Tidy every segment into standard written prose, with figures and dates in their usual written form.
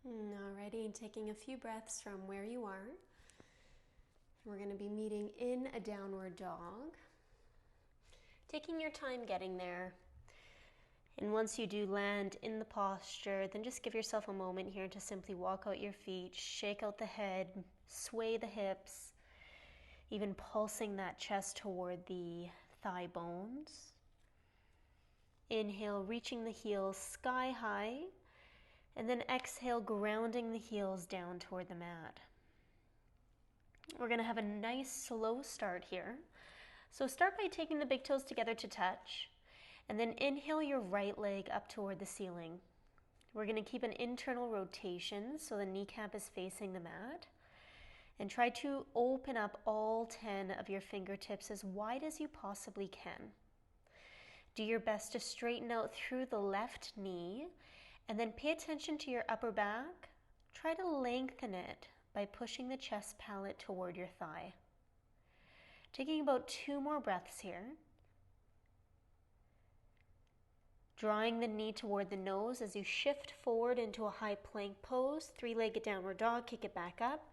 Alrighty, taking a few breaths from where you are. We're going to be meeting in a downward dog. Taking your time getting there. And once you do land in the posture, then just give yourself a moment here to simply walk out your feet, shake out the head, sway the hips, even pulsing that chest toward the thigh bones. Inhale, reaching the heels sky high. And then exhale, grounding the heels down toward the mat. We're going to have a nice slow start here. So start by taking the big toes together to touch. And then inhale your right leg up toward the ceiling. We're going to keep an internal rotation so the kneecap is facing the mat. And try to open up all 10 of your fingertips as wide as you possibly can. Do your best to straighten out through the left knee. And then pay attention to your upper back. Try to lengthen it by pushing the chest palate toward your thigh. Taking about 2 more breaths here. Drawing the knee toward the nose as you shift forward into a high plank pose. 3-legged downward dog, kick it back up.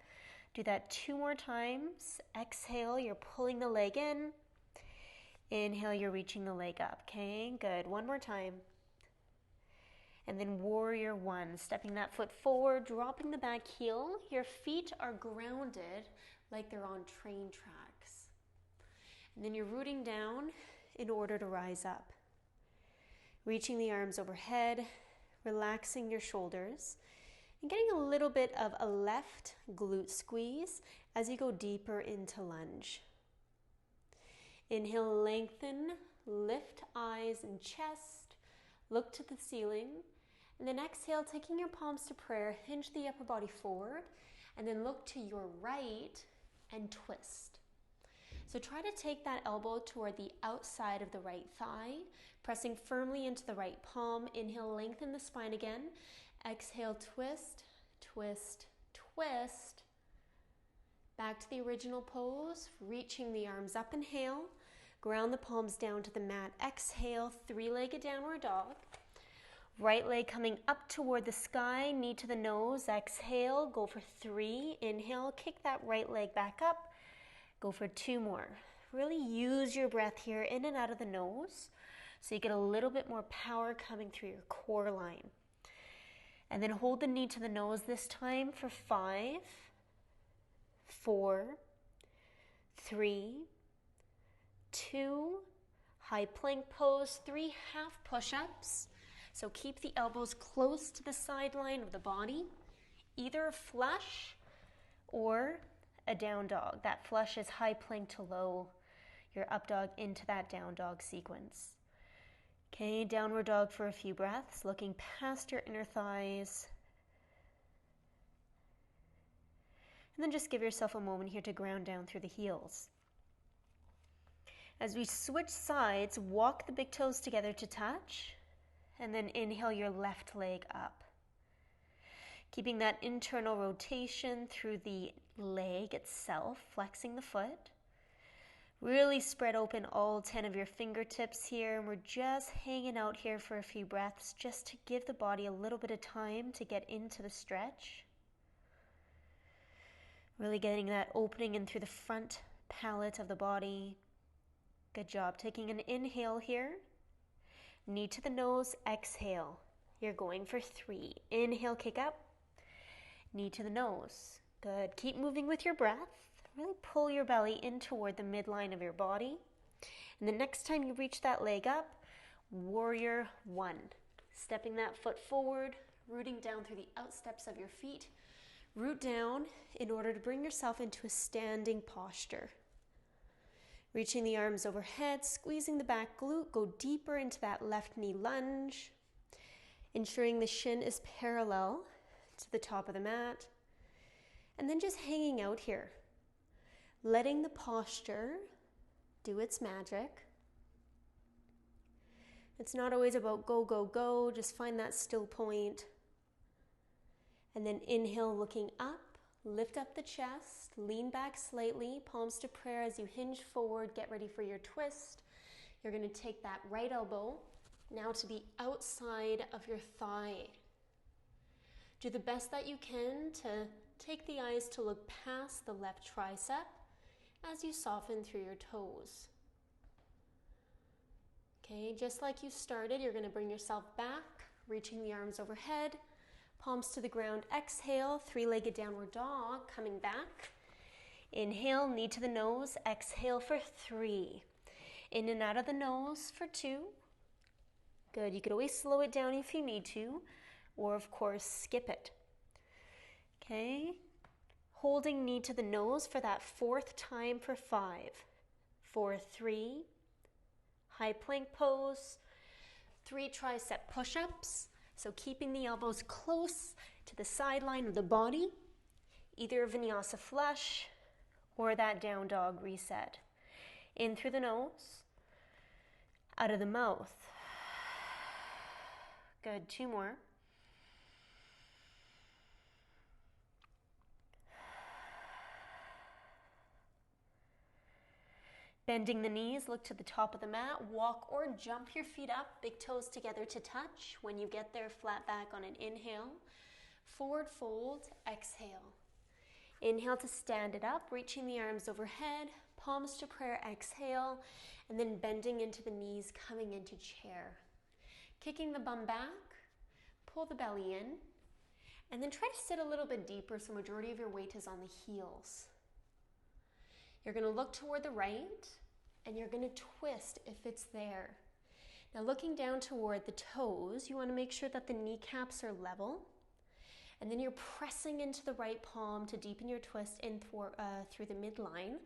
Do that 2 more times. Exhale, you're pulling the leg in. Inhale, you're reaching the leg up. Okay, good. 1 more time. And then warrior 1, stepping that foot forward, dropping the back heel. Your feet are grounded like they're on train tracks. And then you're rooting down in order to rise up. Reaching the arms overhead, relaxing your shoulders, and getting a little bit of a left glute squeeze as you go deeper into lunge. Inhale, lengthen, lift eyes and chest, look to the ceiling. And then exhale, taking your palms to prayer, hinge the upper body forward, and then look to your right and twist. So try to take that elbow toward the outside of the right thigh, pressing firmly into the right palm. Inhale, lengthen the spine again. Exhale, twist, twist, twist. Back to the original pose, reaching the arms up, inhale. Ground the palms down to the mat. Exhale, 3-legged downward dog. Right leg coming up toward the sky, knee to the nose. Exhale, go for 3. Inhale, kick that right leg back up. Go for 2 more. Really use your breath here in and out of the nose so you get a little bit more power coming through your core line. And then hold the knee to the nose this time for 5, 4, 3, 2, high plank pose, 3 half push-ups. So keep the elbows close to the sideline of the body, either a flush or a down dog. That flush is high plank to low, your up dog into that down dog sequence. Okay, downward dog for a few breaths, looking past your inner thighs. And then just give yourself a moment here to ground down through the heels. As we switch sides, walk the big toes together to touch. And then inhale your left leg up. Keeping that internal rotation through the leg itself, flexing the foot. Really spread open all 10 of your fingertips here. And we're just hanging out here for a few breaths just to give the body a little bit of time to get into the stretch. Really getting that opening in through the front palate of the body. Good job. Taking an inhale here. Knee to the nose, exhale. You're going for 3. Inhale, kick up. Knee to the nose. Good. Keep moving with your breath. Really pull your belly in toward the midline of your body. And the next time you reach that leg up, warrior 1. Stepping that foot forward, rooting down through the outsteps of your feet. Root down in order to bring yourself into a standing posture. Reaching the arms overhead, squeezing the back glute, go deeper into that left knee lunge, ensuring the shin is parallel to the top of the mat, and then just hanging out here, letting the posture do its magic. It's not always about go, go, go, just find that still point. And then inhale, looking up. Lift up the chest, lean back slightly, palms to prayer as you hinge forward, get ready for your twist. You're going to take that right elbow now to the outside of your thigh. Do the best that you can to take the eyes to look past the left tricep as you soften through your toes. Okay, just like you started, you're going to bring yourself back, reaching the arms overhead, palms to the ground. Exhale, three-legged downward dog, coming back. Inhale, knee to the nose. Exhale for 3. In and out of the nose for 2. Good. You could always slow it down if you need to, or of course, skip it. Okay. Holding knee to the nose for that 4th time for 5. 4, 3. High plank pose. 3 tricep push-ups. So keeping the elbows close to the sideline of the body, either vinyasa flush or that down dog reset. In through the nose, out of the mouth. Good, 2 more. Bending the knees, look to the top of the mat, walk or jump your feet up, big toes together to touch. When you get there, flat back on an inhale. Forward fold, exhale. Inhale to stand it up, reaching the arms overhead, palms to prayer, exhale, and then bending into the knees, coming into chair. Kicking the bum back, pull the belly in, and then try to sit a little bit deeper so majority of your weight is on the heels. You're going to look toward the right, and you're going to twist if it's there. Now looking down toward the toes, you want to make sure that the kneecaps are level. And then you're pressing into the right palm to deepen your twist in through the midline.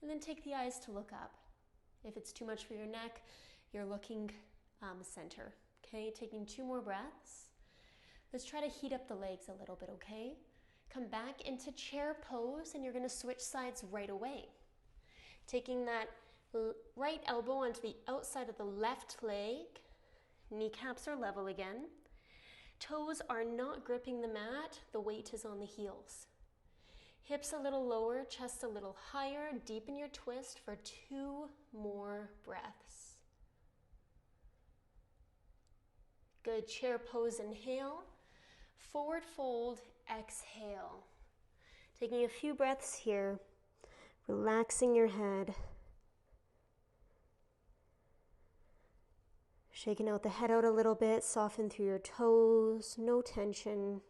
And then take the eyes to look up. If it's too much for your neck, you're looking center. Okay, taking 2 more breaths. Let's try to heat up the legs a little bit, okay? Come back into chair pose, and you're going to switch sides right away. Taking that right elbow onto the outside of the left leg. Kneecaps are level again. Toes are not gripping the mat, the weight is on the heels. Hips a little lower, chest a little higher. Deepen your twist for 2 more breaths. Good, chair pose, inhale. Forward fold, exhale. Taking a few breaths here, relaxing your head. Shaking out the head out a little bit, soften through your toes, no tension.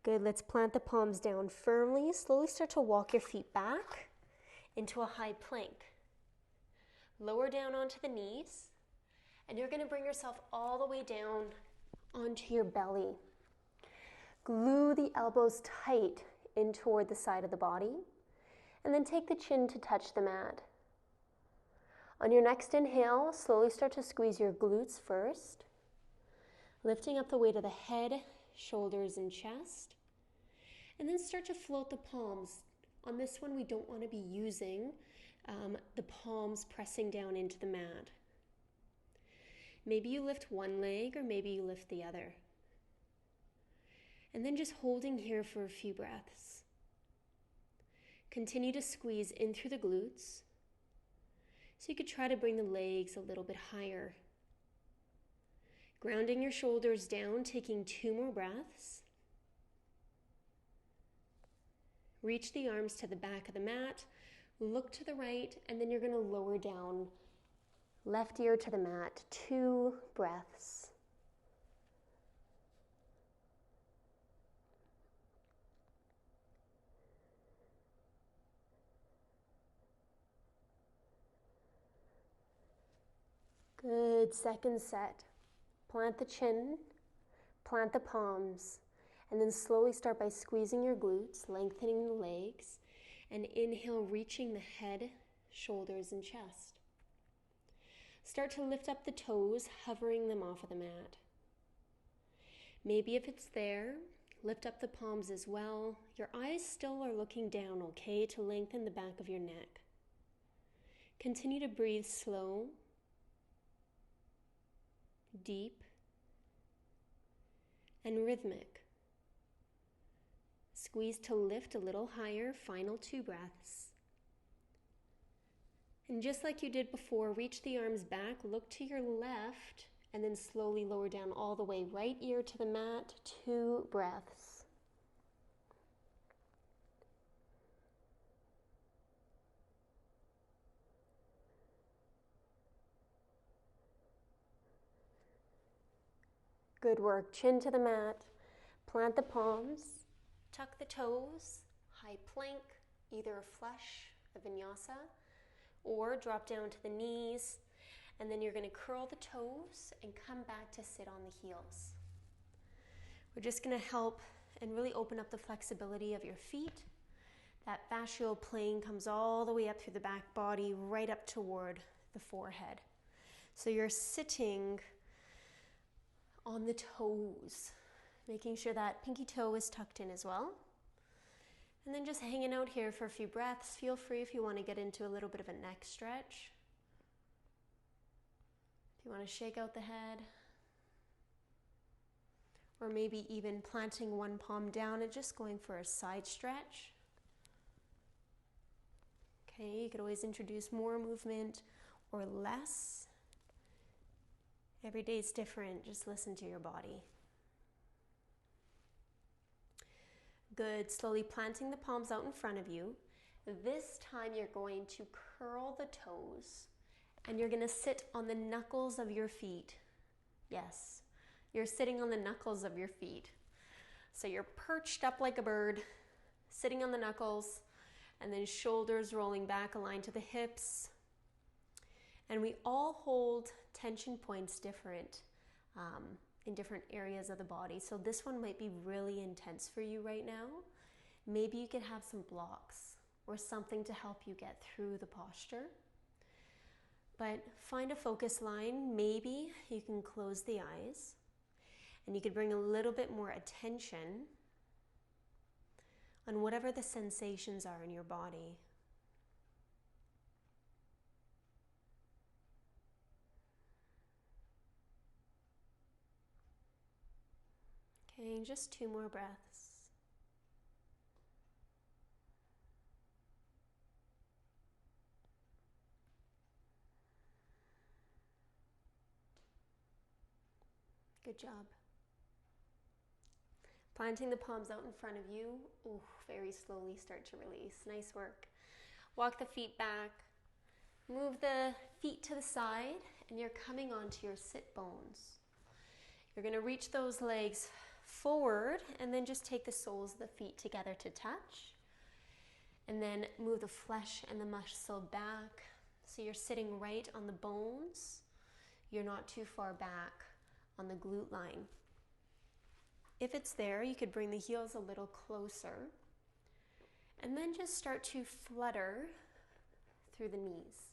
Good, let's plant the palms down firmly. Slowly start to walk your feet back into a high plank. Lower down onto the knees, and you're going to bring yourself all the way down onto your belly. Glue the elbows tight in toward the side of the body, and then take the chin to touch the mat. On your next inhale, slowly start to squeeze your glutes first, lifting up the weight of the head, shoulders, and chest, and then start to float the palms. On this one, we don't want to be using the palms pressing down into the mat. Maybe you lift one leg, or maybe you lift the other. And then just holding here for a few breaths. Continue to squeeze in through the glutes. So you could try to bring the legs a little bit higher. Grounding your shoulders down, taking 2 more breaths. Reach the arms to the back of the mat, look to the right, and then you're going to lower down, left ear to the mat, 2 breaths. Good, second set. Plant the chin, plant the palms, and then slowly start by squeezing your glutes, lengthening the legs, and inhale, reaching the head, shoulders, and chest. Start to lift up the toes, hovering them off of the mat. Maybe if it's there, lift up the palms as well. Your eyes still are looking down, okay, to lengthen the back of your neck. Continue to breathe slow, deep, and rhythmic. Squeeze to lift a little higher, final 2 breaths. And just like you did before, reach the arms back, look to your left, And then slowly lower down all the way. Right ear to the mat, 2 breaths. Good work. Chin to the mat. Plant the palms. Tuck the toes. High plank. Either a flush, a vinyasa, or drop down to the knees. And then you're going to curl the toes and come back to sit on the heels. We're just going to help and really open up the flexibility of your feet. That fascial plane comes all the way up through the back body, right up toward the forehead. So you're sitting on the toes, making sure that pinky toe is tucked in as well. And then just hanging out here for a few breaths. Feel free if you want to get into a little bit of a neck stretch. If you want to shake out the head. Or maybe even planting one palm down and just going for a side stretch. Okay, you could always introduce more movement or less. Every day is different, just listen to your body. Good, slowly planting the palms out in front of you. This time you're going to curl the toes and you're going to sit on the knuckles of your feet. Yes, you're sitting on the knuckles of your feet. So you're perched up like a bird, sitting on the knuckles, and then shoulders rolling back, aligned to the hips. And we all hold tension points different in different areas of the body. So this one might be really intense for you right now. Maybe you could have some blocks or something to help you get through the posture. But find a focus line. Maybe you can close the eyes and you could bring a little bit more attention on whatever the sensations are in your body. Okay, just 2 more breaths. Good job. Planting the palms out in front of you. Ooh, very slowly start to release. Nice work. Walk the feet back. Move the feet to the side and you're coming onto your sit bones. You're going to reach those legs forward and then just take the soles of the feet together to touch. And then move the flesh and the muscle back. So you're sitting right on the bones. You're not too far back on the glute line. If it's there, you could bring the heels a little closer. And then just start to flutter through the knees.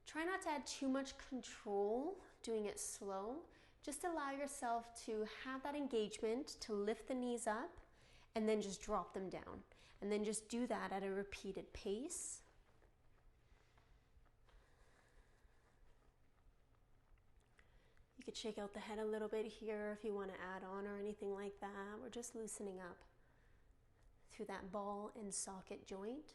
Try not to add too much control, doing it slow. Just allow yourself to have that engagement, to lift the knees up, and then just drop them down. And then just do that at a repeated pace. You could shake out the head a little bit here if you want to add on or anything like that. We're just loosening up through that ball and socket joint.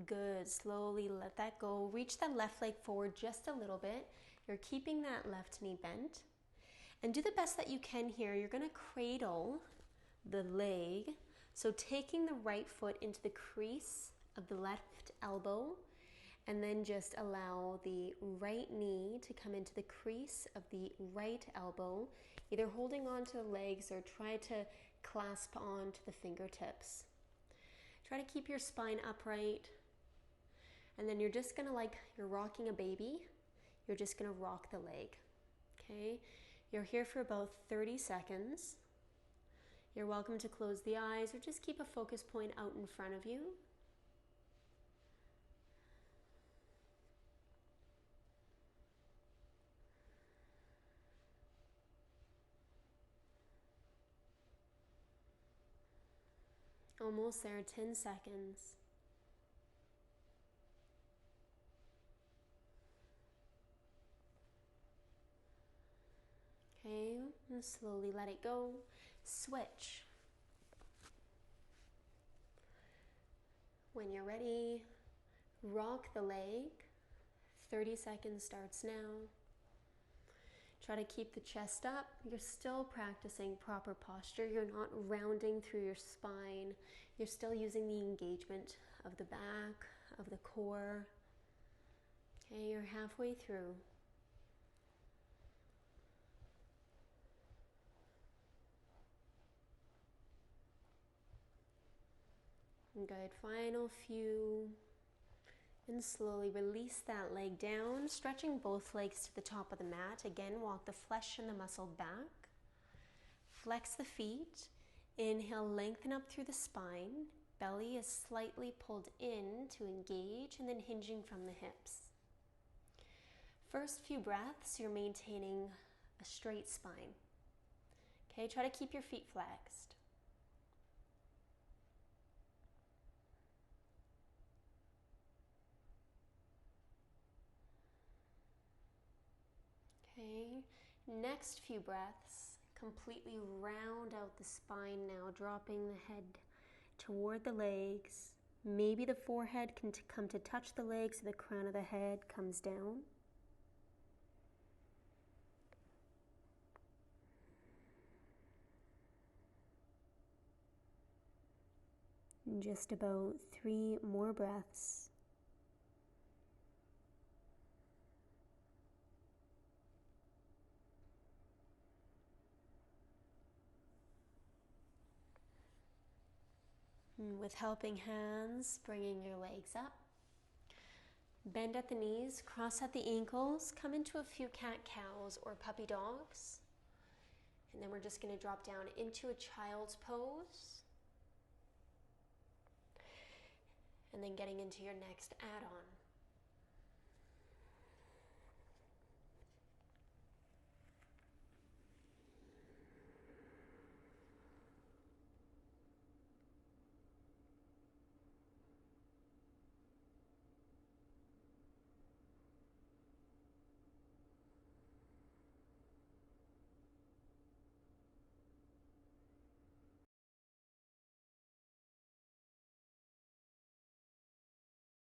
Good, slowly let that go. Reach that left leg forward just a little bit. You're keeping that left knee bent. And do the best that you can here. You're going to cradle the leg. So taking the right foot into the crease of the left elbow, and then just allow the right knee to come into the crease of the right elbow, either holding on to the legs or try to clasp on to the fingertips. Try to keep your spine upright. And then you're just gonna, like you're rocking a baby, you're just gonna rock the leg, okay? You're here for about 30 seconds. You're welcome to close the eyes or just keep a focus point out in front of you. Almost there, 10 seconds. Okay, and slowly let it go. Switch. When you're ready, rock the leg. 30 seconds starts now. Try to keep the chest up. You're still practicing proper posture. You're not rounding through your spine. You're still using the engagement of the back, of the core. Okay, you're halfway through. Good, final few. And slowly release that leg down, stretching both legs to the top of the mat. Again, walk the flesh and the muscle back. Flex the feet. Inhale, lengthen up through the spine. Belly is slightly pulled in to engage, and then hinging from the hips. First few breaths, you're maintaining a straight spine. Okay, try to keep your feet flexed. Okay, next few breaths, completely round out the spine now, dropping the head toward the legs. Maybe the forehead can come to touch the legs, so the crown of the head comes down. And just about 3 more breaths. With helping hands, bringing your legs up. Bend at the knees, cross at the ankles, come into a few cat-cows or puppy dogs. And then we're just going to drop down into a child's pose. And then getting into your next add-on.